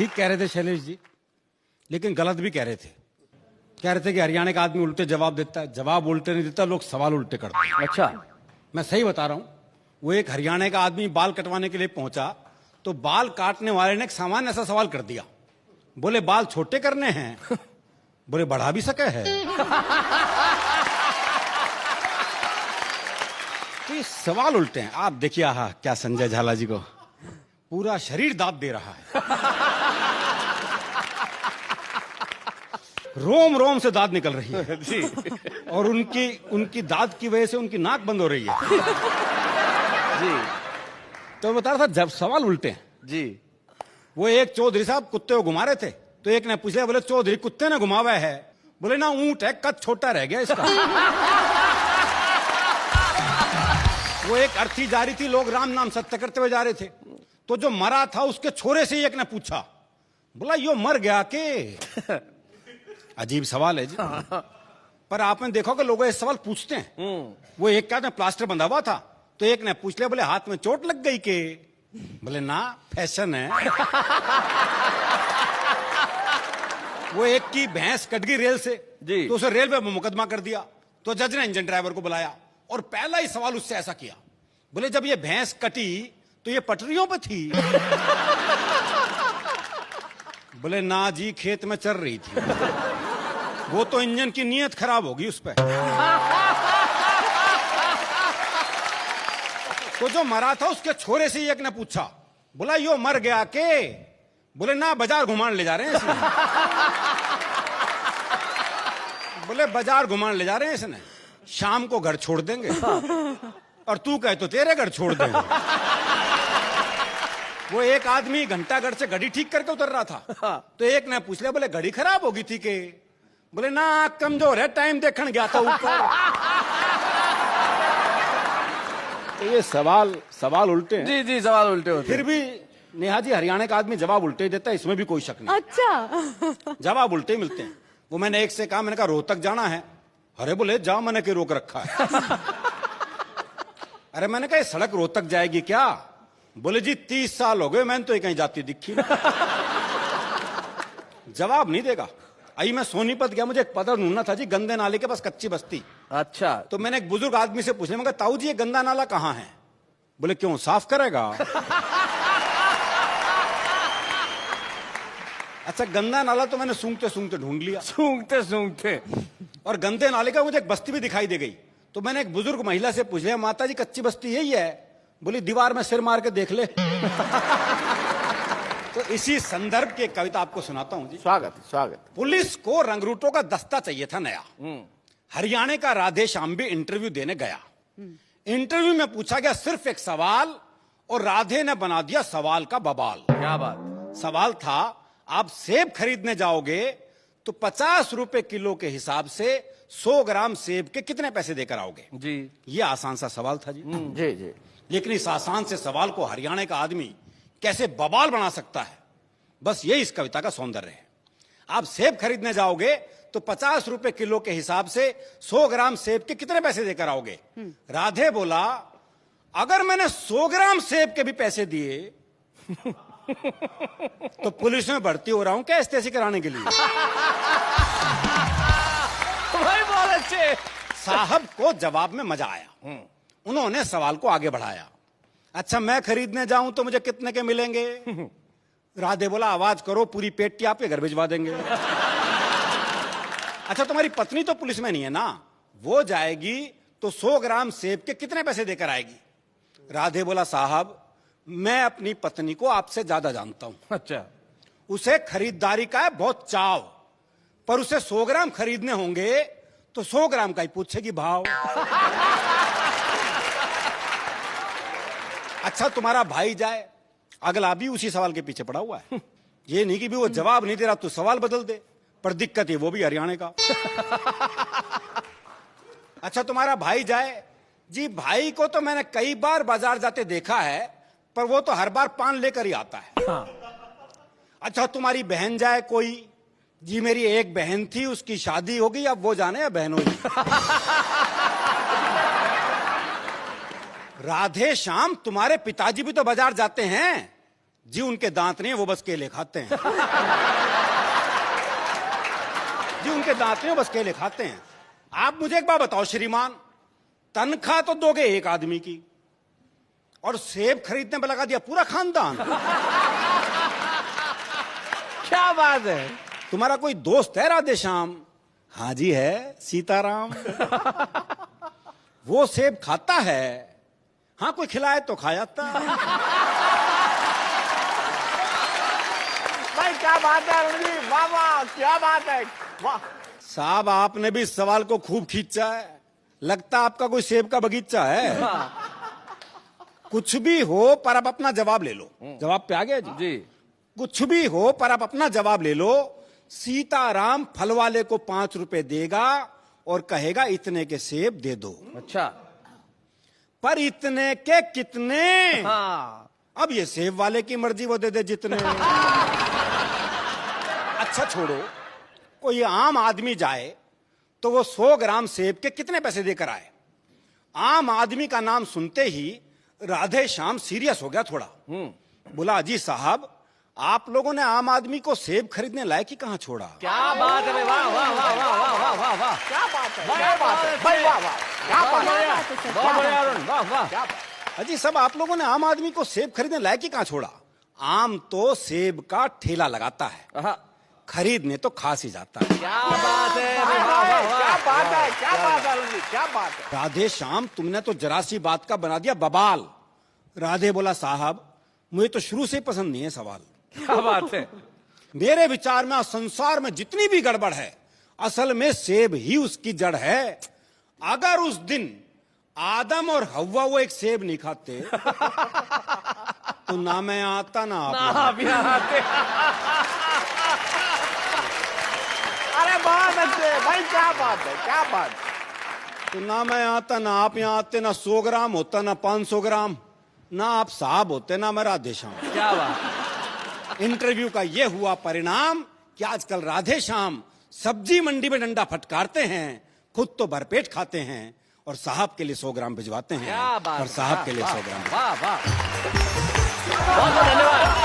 ठीक कह रहे थे शैलेश जी, लेकिन गलत भी कह रहे थे। कह रहे थे कि हरियाणा का आदमी उल्टे जवाब देता है, जवाब उल्टे नहीं देता, लोग सवाल उल्टे करते हैं। अच्छा, मैं सही बता रहा हूं। वो एक हरियाणा का आदमी बाल कटवाने के लिए पहुंचा, तो बाल काटने वाले ने एक सामान्य ऐसा सवाल कर दिया। बोले बाल छोटे करने हैं? बोले बढ़ा भी सके है। तो ये सवाल उल्टे हैं। आप देखिए, आहा क्या संजय झाला जी को पूरा शरीर दांत दे रहा है। रोम रोम से दांत निकल रही है जी। और उनकी दांत की वजह से उनकी नाक बंद हो रही है। जी। तो बता रहा था जब सवाल उल्टे हैं। जी। वो एक चौधरी साहब कुत्ते को घुमा रहे थे, तो एक ने पूछ लिया, बोले चौधरी कुत्ते ने घुमावा है? बोले ना, ऊंट है, कद छोटा रह गया इसका। वो एक अर्थी जा रही थी, लोग राम नाम सत्य करते हुए जा रहे थे, तो जो मरा था उसके छोरे से एक ने पूछा, बोला यो मर गया के? अजीब सवाल है जी। पर आपने देखा कि लोग ये सवाल पूछते हैं। वो एक क्या था, प्लास्टर बंधा हुआ था, तो एक ने पूछ लिया, बोले हाथ में चोट लग गई के? बोले ना, फैशन है। वो एक की भैंस कट गई रेल से, तो उसे रेल पे मुकदमा कर दिया, तो जज ने इंजन ड्राइवर को बुलाया और पहला ही सवाल उससे ऐसा किया, बोले जब ये भैंस कटी तो ये पटरियों पे थी? बोले ना जी, खेत में चल रही थी। वो तो इंजन की नीयत खराब होगी उस पे। तो जो मरा था उसके छोरे से एक ने पूछा, बोला यो मर गया के? बोले ना, बाजार घुमाने ले जा रहे हैं इसने। बोले बाजार घुमाने ले जा रहे हैं इसने, शाम को घर छोड़ देंगे। और तू कहे तो तेरे घर छोड़ देंगे। वो एक आदमी घंटाघर से घड़ी ठीक करके उतर रहा था, तो एक ने पूछ लिया, बोले घड़ी खराब होगी थी के? बोले ना, कमजोर है, टाइम देखने गया था ऊपर। तो ये सवाल उल्टे हैं। जी जी, सवाल उल्टे होते। फिर भी नेहा जी, हरियाणा का आदमी जवाब उल्टे ही देता है, इसमें भी कोई शक नहीं। अच्छा। जवाब उल्टे ही मिलते हैं। वो मैंने एक से कहा, मैंने कहा रोहतक जाना है? अरे बोले जाओ, मैंने क्यों रोक रखा है? अरे मैंने कहा ये सड़क रोहतक जाएगी क्या? बोले जी 30 साल हो गए, मैंने तो ये कहीं जाती दिखी। जवाब नहीं देगा। आई मैं सोनीपत गया, मुझे एक पता ढूंढना था जी, गंदे नाले के पास कच्ची बस्ती। अच्छा। तो मैंने एक बुजुर्ग आदमी से पूछने, मैं कहा ताऊ जी ये गंदा नाला कहाँ है? बोले क्यों, साफ करेगा? अच्छा, गंदा नाला तो मैंने सूंघते सूंघते ढूंढ लिया। सूंघते सूंघते। और गंदे नाले का मुझे एक बस्ती भी दिखाई दे गई, तो मैंने एक बुजुर्ग महिला से पूछ लिया, माता जी कच्ची बस्ती यही है? बोली दीवार में सिर मार के देख ले। तो इसी संदर्भ की एक कविता आपको सुनाता हूं जी। स्वागत। पुलिस को रंगरूटों का दस्ता चाहिए था नया। हरियाणा का राधे श्याम भी इंटरव्यू देने गया। इंटरव्यू में पूछा गया सिर्फ एक सवाल, और राधे ने बना दिया सवाल का बवाल। क्या बात। सवाल था, आप सेब खरीदने जाओगे तो 50 रुपए किलो के हिसाब से 100 ग्राम सेब के कितने पैसे देकर आओगे? जी। ये आसान सा सवाल था जी। जी जी। लेकिन इस आसान से सवाल को हरियाणा का आदमी कैसे बवाल बना सकता है, बस ये इस कविता का सौंदर्य है। आप सेब खरीदने जाओगे तो 50 रुपए किलो के हिसाब से 100 ग्राम सेब के कितने पैसे देकर आओगे? राधे बोला, अगर मैंने 100 ग्राम सेब के भी पैसे दिए तो पुलिस में भर्ती हो रहा हूं क्या एसटीसी कराने के लिए? भाई बहुत अच्छे। साहब को जवाब में मजा आया। उन्होंने सवाल को आगे बढ़ाया, अच्छा मैं खरीदने जाऊं तो मुझे कितने के मिलेंगे? राधे बोला, आवाज करो, पूरी पेटी आपके घर भिजवा देंगे। अच्छा तुम्हारी पत्नी तो पुलिस में नहीं है ना, वो जाएगी तो 100 ग्राम सेब के कितने पैसे देकर आएगी? राधे बोला, साहब मैं अपनी पत्नी को आपसे ज्यादा जानता हूं। अच्छा। उसे खरीदारी का है बहुत चाव, पर उसे 100 ग्राम खरीदने होंगे तो 100 ग्राम का ही पूछेगी भाव। अच्छा तुम्हारा भाई जाए, अगला भी उसी सवाल के पीछे पड़ा हुआ है। ये नहीं कि भी वो जवाब नहीं दे रहा तो सवाल बदल दे, पर दिक्कत है वो भी हरियाणा का। अच्छा तुम्हारा भाई जाए, जी भाई को तो मैंने कई बार बाजार जाते देखा है, पर वो तो हर बार पान लेकर ही आता है। अच्छा तुम्हारी बहन जाए कोई, जी मेरी एक बहन थी, उसकी शादी हो गई, अब वो जाने या बहनों जी। राधे श्याम तुम्हारे पिताजी भी तो बाजार जाते हैं, जी उनके दांत नहीं है, वो बस केले खाते हैं। जी उनके दांत नहीं है, वो बस केले खाते हैं। आप मुझे एक बात बताओ श्रीमान, तनख्वाह तो दोगे एक आदमी की और सेब खरीदने पर लगा दिया पूरा खानदान। क्या बात है। तुम्हारा कोई दोस्त है राधेश्याम? हाँ जी है, सीताराम। वो सेब खाता है, हाँ कोई खिलाए तो खा जाता है। भाई क्या बात है अरुण जी, वाह वाह, क्या बात है, वाह। साहब आपने भी इस सवाल को खूब खींचा है, लगता आपका कोई सेब का बगीचा है। कुछ भी हो पर आप अपना जवाब ले लो। जवाब पे आ गया जी? जी। कुछ भी हो पर आप अपना जवाब ले लो। सीताराम फल वाले को 5 रुपए देगा और कहेगा इतने के सेब दे दो। अच्छा। पर इतने के कितने? हाँ। अब ये सेब वाले की मर्जी, वो दे दे जितने। अच्छा छोड़ो, कोई आम आदमी जाए तो वो 100 ग्राम सेब के कितने पैसे देकर आए? आम आदमी का नाम सुनते ही राधेश्याम सीरियस हो गया थोड़ा। बोला अजी साहब, आप लोगों ने आम आदमी को सेब खरीदने लायक ही कहां छोड़ा? क्या बात है, वाह वाह वाह वाह वाह वाह वाह वाह, क्या बात है, क्या बात है भाई, वाह वाह, क्या बात है, बहुत बढ़िया अरुण, वाह वाह। अजी सब आप लोगों ने आम आदमी को सेब खरीदने लायक ही कहां छोड़ा? आम तो सेब का ठेला लगाता है, खरीदने तो खास ही जाता है। क्या बात है, क्या बात है, क्या बात है अरुण जी, क्या बात है। राधेश्याम तुमने तो जरा सी बात का बना दिया बवाल। राधे बोला साहब मुझे तो शुरू से ही पसंद नहीं है सवाल। क्या बात है। मेरे विचार में संसार में जितनी भी गड़बड़ है असल में सेब ही उसकी जड़ है। अगर उस दिन आदम और हव्वा वो एक सेब नहीं खाते तो ना मैं आता ना आप आते। अरे बहुत अच्छे भाई, क्या बात है, क्या बात है। तो ना मैं आता ना आप यहाँ आते, ना 100 ग्राम होता ना 500 ग्राम, ना आप साहब होते ना मैं राधेश्याम। क्या बात। इंटरव्यू का ये हुआ परिणाम कि आजकल राधेश्याम सब्जी मंडी में डंडा फटकारते हैं, खुद तो भरपेट खाते हैं और साहब के लिए 100 ग्राम भिजवाते हैं। क्या बात। और साहब के लिए 100 ग्राम। वाह वाह, बहुत बहुत धन्यवाद।